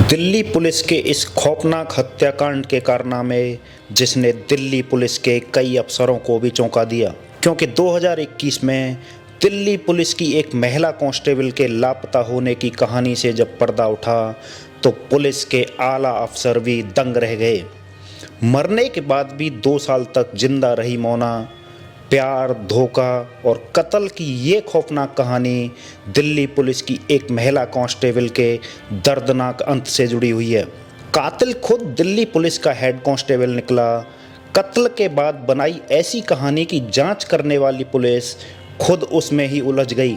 Delhi police के इस खौफनाक हत्याकांड के कारनामे जिसने दिल्ली पुलिस के कई अफसरों को भी चौंका दिया, क्योंकि 2021 में दिल्ली पुलिस की एक महिला कांस्टेबल के लापता होने की कहानी से जब पर्दा उठा तो पुलिस के आला अफसर भी दंग रह गए। मरने के बाद भी 2 साल तक जिंदा रही मोना, प्यार, धोखा और कत्ल की ये खौफनाक कहानी दिल्ली पुलिस की एक महिला कांस्टेबल के दर्दनाक अंत से जुड़ी हुई है। कातिल खुद दिल्ली पुलिस का हेड कांस्टेबल निकला। कत्ल के बाद बनाई ऐसी कहानी की जांच करने वाली पुलिस खुद उसमें ही उलझ गई।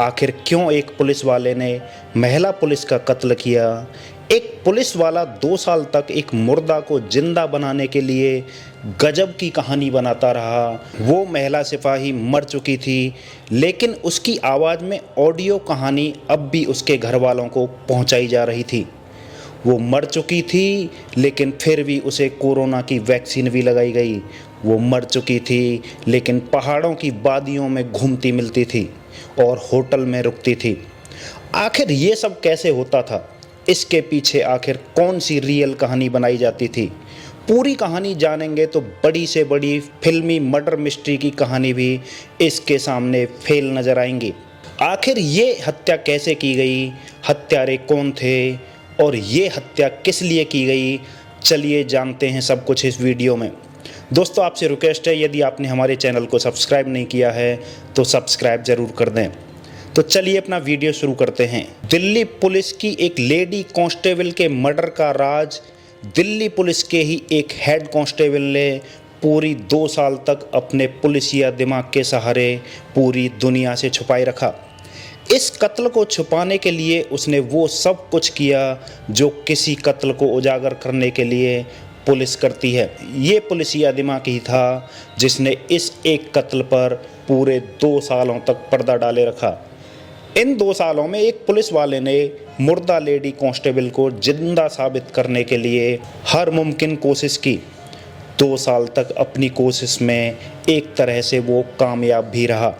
आखिर क्यों एक पुलिस वाले ने महिला पुलिस का कत्ल किया? एक पुलिस वाला 2 साल तक एक मुर्दा को जिंदा बनाने के लिए गजब की कहानी बनाता रहा। वो महिला सिपाही मर चुकी थी, लेकिन उसकी आवाज़ में ऑडियो कहानी अब भी उसके घर वालों को पहुंचाई जा रही थी। वो मर चुकी थी, लेकिन फिर भी उसे कोरोना की वैक्सीन भी लगाई गई। वो मर चुकी थी, लेकिन पहाड़ों की वादियों में घूमती मिलती थी और होटल में रुकती थी। आखिर ये सब कैसे होता था? इसके पीछे आखिर कौन सी रियल कहानी बनाई जाती थी? पूरी कहानी जानेंगे तो बड़ी से बड़ी फिल्मी मर्डर मिस्ट्री की कहानी भी इसके सामने फेल नजर आएंगी। आखिर ये हत्या कैसे की गई, हत्यारे कौन थे और ये हत्या किस लिए की गई, चलिए जानते हैं सब कुछ इस वीडियो में। दोस्तों, आपसे रिक्वेस्ट है, यदि आपने हमारे चैनल को सब्सक्राइब नहीं किया है तो सब्सक्राइब ज़रूर कर दें। तो चलिए अपना वीडियो शुरू करते हैं। दिल्ली पुलिस की एक लेडी कांस्टेबल के मर्डर का राज दिल्ली पुलिस के ही एक हेड कांस्टेबल ने पूरी 2 साल तक अपने पुलिसिया दिमाग के सहारे पूरी दुनिया से छुपाए रखा। इस कत्ल को छुपाने के लिए उसने वो सब कुछ किया जो किसी कत्ल को उजागर करने के लिए पुलिस करती है। ये पुलिसिया दिमाग ही था जिसने इस एक कत्ल पर पूरे 2 सालों तक पर्दा डाले रखा। इन 2 सालों में एक पुलिस वाले ने मुर्दा लेडी कांस्टेबल को जिंदा साबित करने के लिए हर मुमकिन कोशिश की। 2 साल तक अपनी कोशिश में एक तरह से वो कामयाब भी रहा,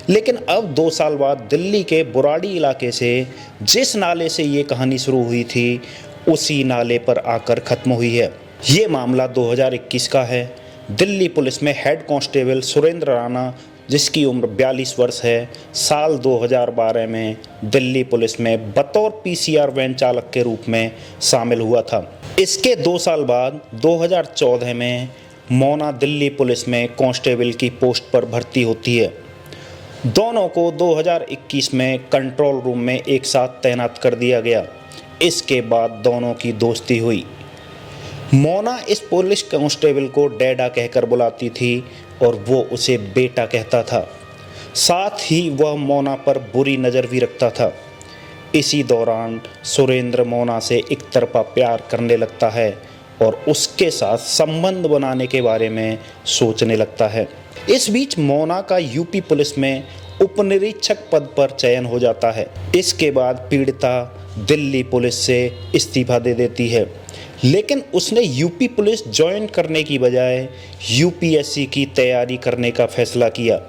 लेकिन अब 2 साल बाद दिल्ली के बुराड़ी इलाके से जिस नाले से ये कहानी शुरू हुई थी उसी नाले पर आकर ख़त्म हुई है। ये मामला 2021 का है। दिल्ली पुलिस में हेड कांस्टेबल सुरेंद्र राणा, जिसकी उम्र 42 वर्ष है, साल 2012 में दिल्ली पुलिस में बतौर पीसीआर वैन चालक के रूप में शामिल हुआ था। इसके 2 साल बाद 2014 में मोना दिल्ली पुलिस में कांस्टेबल की पोस्ट पर भर्ती होती है। दोनों को 2021 में कंट्रोल रूम में एक साथ तैनात कर दिया गया। इसके बाद दोनों की दोस्ती हुई। मोना इस पुलिस कांस्टेबल को डैडा कहकर बुलाती थी और वो उसे बेटा कहता था। साथ ही वह मोना पर बुरी नज़र भी रखता था। इसी दौरान सुरेंद्र मोना से एक तरफा प्यार करने लगता है और उसके साथ संबंध बनाने के बारे में सोचने लगता है। इस बीच मोना का यूपी पुलिस में उपनिरीक्षक पद पर चयन हो जाता है। इसके बाद पीड़िता दिल्ली पुलिस से इस्तीफा दे देती है, लेकिन उसने यूपी पुलिस ज्वाइन करने की बजाय यूपीएससी की तैयारी करने का फैसला किया।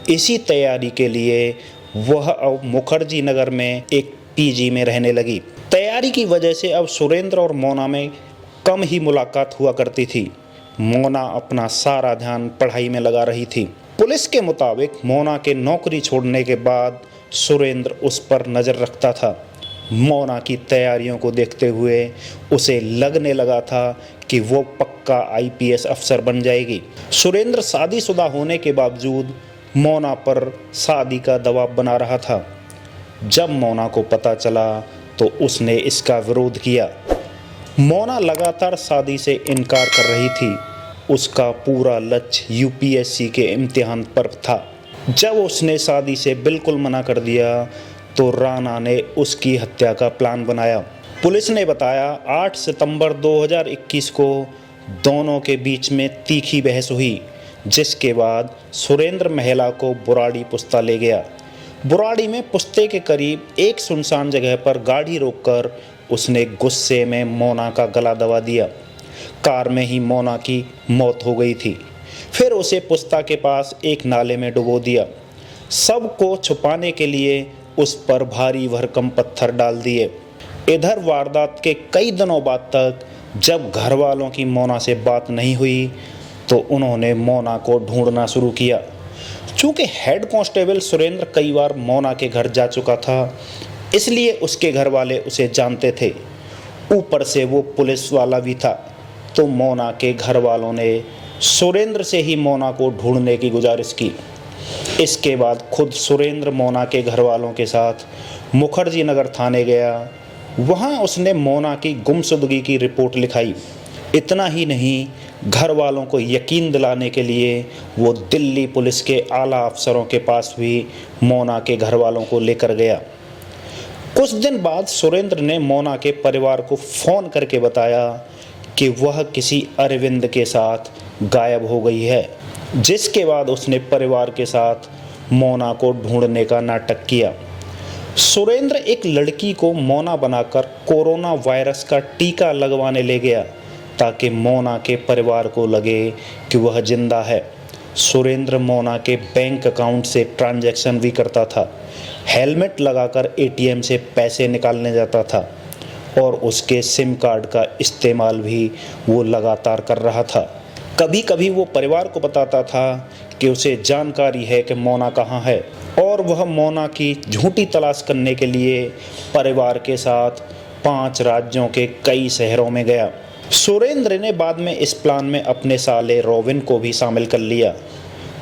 इसी तैयारी के लिए वह अब मुखर्जी नगर में एक पीजी में रहने लगी। तैयारी की वजह से अब सुरेंद्र और मोना में कम ही मुलाकात हुआ करती थी। मोना अपना सारा ध्यान पढ़ाई में लगा रही थी। पुलिस के मुताबिक मोना के नौकरी छोड़ने के बाद सुरेंद्र उस पर नज़र रखता था। मोना की तैयारियों को देखते हुए उसे लगने लगा था कि वो पक्का आईपीएस अफसर बन जाएगी। सुरेंद्र शादीशुदा होने के बावजूद मोना पर शादी का दबाव बना रहा था। जब मोना को पता चला तो उसने इसका विरोध किया। मोना लगातार शादी से इनकार कर रही थी। उसका पूरा लक्ष्य यूपीएससी के इम्तिहान पर था। जब उसने शादी से बिल्कुल मना कर दिया तो राणा ने उसकी हत्या का प्लान बनाया। पुलिस ने बताया 8 सितंबर 2021 को दोनों के बीच में तीखी बहस हुई, जिसके बाद सुरेंद्र महिला को बुराड़ी पुस्ता ले गया। बुराड़ी में पुस्ते के करीब एक सुनसान जगह पर गाड़ी रोककर उसने गुस्से में मोना का गला दबा दिया। कार में ही मोना की मौत हो गई थी। फिर उसे पुस्ता के पास एक नाले में डुबो दिया। सबको छुपाने के लिए उस पर भारी भरकम पत्थर डाल दिए। इधर वारदात के कई दिनों बाद तक जब घर वालों की मोना से बात नहीं हुई तो उन्होंने मोना को ढूंढना शुरू किया। चूँकि हेड कांस्टेबल सुरेंद्र कई बार मोना के घर जा चुका था, इसलिए उसके घर वाले उसे जानते थे। ऊपर से वो पुलिस वाला भी था, तो मोना के घर वालों ने सुरेंद्र से ही मोना को ढूंढने की गुजारिश की। इसके बाद खुद सुरेंद्र मोना के घर वालों के साथ मुखर्जी नगर थाने गया। वहाँ उसने मोना की गुमशुदगी की रिपोर्ट लिखाई। इतना ही नहीं, घर वालों को यकीन दिलाने के लिए वो दिल्ली पुलिस के आला अफसरों के पास भी मोना के घर वालों को लेकर गया। कुछ दिन बाद सुरेंद्र ने मोना के परिवार को फ़ोन करके बताया कि वह किसी अरविंद के साथ गायब हो गई है, जिसके बाद उसने परिवार के साथ मोना को ढूंढने का नाटक किया। सुरेंद्र एक लड़की को मोना बनाकर कोरोना वायरस का टीका लगवाने ले गया ताकि मोना के परिवार को लगे कि वह जिंदा है। सुरेंद्र मोना के बैंक अकाउंट से ट्रांजैक्शन भी करता था, हेलमेट लगाकर एटीएम से पैसे निकालने जाता था और उसके सिम कार्ड का इस्तेमाल भी वो लगातार कर रहा था। कभी कभी वो परिवार को बताता था कि उसे जानकारी है कि मोना कहाँ है और वह मोना की झूठी तलाश करने के लिए परिवार के साथ 5 राज्यों के कई शहरों में गया। सुरेंद्र ने बाद में इस प्लान में अपने साले रोविन को भी शामिल कर लिया।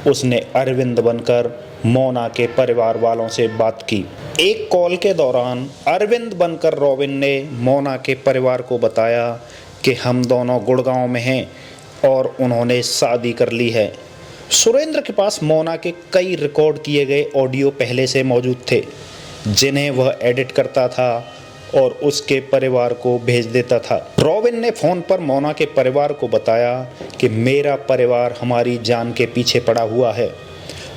उसने अरविंद बनकर मोना के परिवार वालों से बात की। एक कॉल के दौरान अरविंद बनकर रोविन ने मोना के परिवार को बताया कि हम दोनों गुड़गांव में हैं और उन्होंने शादी कर ली है। सुरेंद्र के पास मोना के कई रिकॉर्ड किए गए ऑडियो पहले से मौजूद थे, जिन्हें वह एडिट करता था और उसके परिवार को भेज देता था। रोविन ने फ़ोन पर मोना के परिवार को बताया कि मेरा परिवार हमारी जान के पीछे पड़ा हुआ है।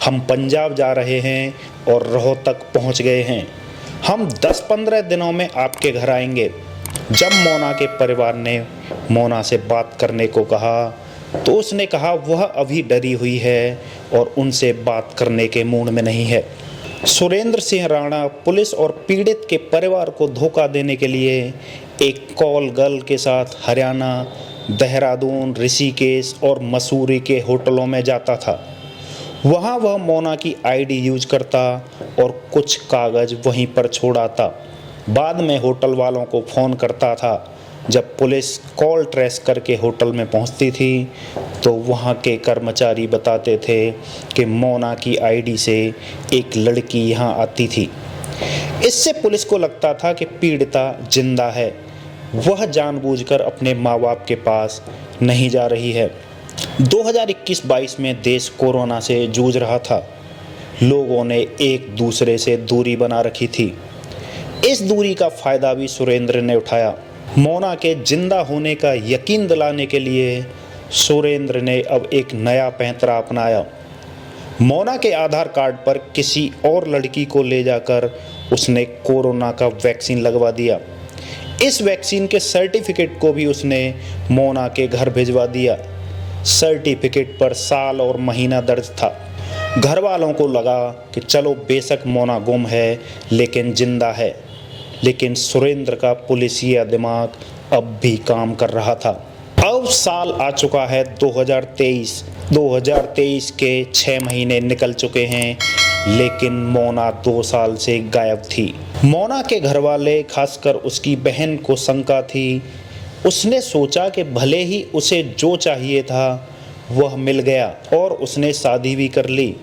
हम पंजाब जा रहे हैं और रोहतक पहुंच गए हैं। हम 10-15 दिनों में आपके घर आएंगे। जब मोना के परिवार ने मोना से बात करने को कहा तो उसने कहा वह अभी डरी हुई है और उनसे बात करने के मूड में नहीं है। सुरेंद्र सिंह राणा पुलिस और पीड़ित के परिवार को धोखा देने के लिए एक कॉल गर्ल के साथ हरियाणा, देहरादून, ऋषिकेश और मसूरी के होटलों में जाता था। वहाँ वह मोना की आईडी यूज करता और कुछ कागज़ वहीं पर छोड़ाता। बाद में होटल वालों को फ़ोन करता था। जब पुलिस कॉल ट्रेस करके होटल में पहुंचती थी तो वहां के कर्मचारी बताते थे कि मोना की आईडी से एक लड़की यहां आती थी। इससे पुलिस को लगता था कि पीड़िता जिंदा है, वह जानबूझकर अपने माँ बाप के पास नहीं जा रही है। 2021-22 में देश कोरोना से जूझ रहा था। लोगों ने एक दूसरे से दूरी बना रखी थी। इस दूरी का फ़ायदा भी सुरेंद्र ने उठाया। मोना के जिंदा होने का यकीन दिलाने के लिए सुरेंद्र ने अब एक नया पैंतरा अपनाया। मोना के आधार कार्ड पर किसी और लड़की को ले जाकर उसने कोरोना का वैक्सीन लगवा दिया। इस वैक्सीन के सर्टिफिकेट को भी उसने मोना के घर भिजवा दिया। सर्टिफिकेट पर साल और महीना दर्ज था। घर वालों को लगा कि चलो बेशक मोना गुम है लेकिन जिंदा है, लेकिन सुरेंद्र का पुलिसिया दिमाग अब भी काम कर रहा था। अब साल आ चुका है 2023 के 6 महीने निकल चुके हैं, लेकिन मोना 2 साल से गायब थी। मोना के घर वाले, खासकर उसकी बहन को शंका थी। उसने सोचा कि भले ही उसे जो चाहिए था वह मिल गया और उसने शादी भी कर ली,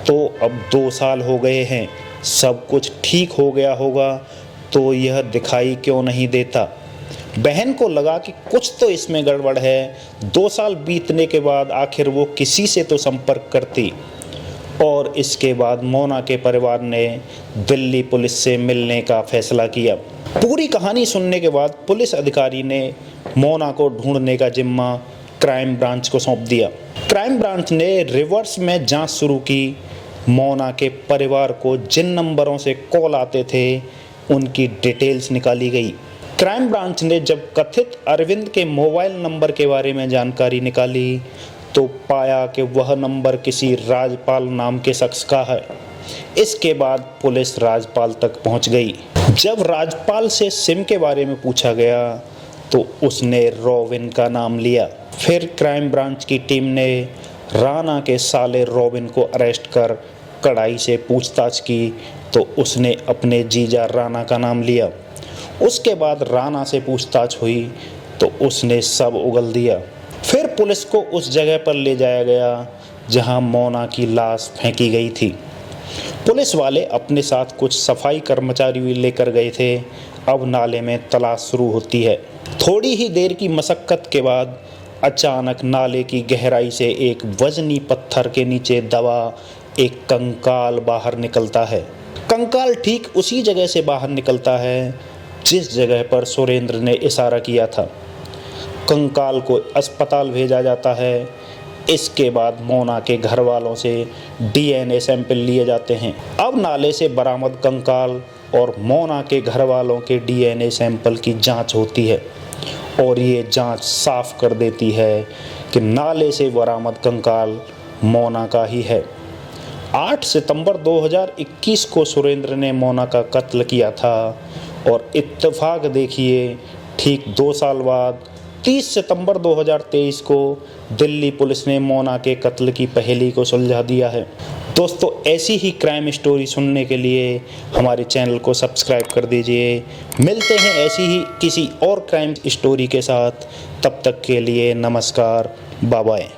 तो अब 2 साल हो गए हैं, सब कुछ ठीक हो गया होगा, तो यह दिखाई क्यों नहीं देता। बहन को लगा कि कुछ तो इसमें गड़बड़ है। 2 साल बीतने के बाद आखिर वो किसी से तो संपर्क करती। और इसके बाद मोना के परिवार ने दिल्ली पुलिस से मिलने का फैसला किया। पूरी कहानी सुनने के बाद पुलिस अधिकारी ने मोना को ढूंढने का जिम्मा क्राइम ब्रांच को सौंप दिया। क्राइम ब्रांच ने रिवर्स में जांच शुरू की। मोना के परिवार को जिन नंबरों से कॉल आते थे उनकी डिटेल्स निकाली गई। क्राइम ब्रांच ने जब कथित अरविंद के मोबाइल नंबर के बारे में जानकारी निकाली तो पाया कि वह नंबर किसी राजपाल नाम के शख्स का है। इसके बाद पुलिस राजपाल तक पहुंच गई। जब राज्यपाल से सिम के बारे में पूछा गया तो उसने रॉबिन का नाम लिया। फिर क्राइम ब्रांच की टीम ने राणा के साले रॉबिन को अरेस्ट कर कड़ाई से पूछताछ की तो उसने अपने जीजा राणा का नाम लिया। उसके बाद राणा से पूछताछ हुई तो उसने सब उगल दिया। फिर पुलिस को उस जगह पर ले जाया गया जहां मोना की लाश फेंकी गई थी। पुलिस वाले अपने साथ कुछ सफाई कर्मचारी भी लेकर गए थे। अब नाले में तलाश शुरू होती है। थोड़ी ही देर की मशक्कत के बाद अचानक नाले की गहराई से एक वजनी पत्थर के नीचे दबा एक कंकाल बाहर निकलता है। कंकाल ठीक उसी जगह से बाहर निकलता है जिस जगह पर सुरेंद्र ने इशारा किया था। कंकाल को अस्पताल भेजा जाता है। इसके बाद मोना के घर वालों से डीएनए सैंपल लिए जाते हैं। अब नाले से बरामद कंकाल और मोना के घर वालों के डीएनए सैंपल की जांच होती है और ये जांच साफ कर देती है कि नाले से बरामद कंकाल मोना का ही है। 8 सितंबर 2021 को सुरेंद्र ने मोना का कत्ल किया था और इत्तेफाक देखिए ठीक 2 साल बाद 30 सितंबर 2023 को दिल्ली पुलिस ने मोना के कत्ल की पहेली को सुलझा दिया है। दोस्तों, ऐसी ही क्राइम स्टोरी सुनने के लिए हमारे चैनल को सब्सक्राइब कर दीजिए। मिलते हैं ऐसी ही किसी और क्राइम स्टोरी के साथ। तब तक के लिए नमस्कार, बाय बाय।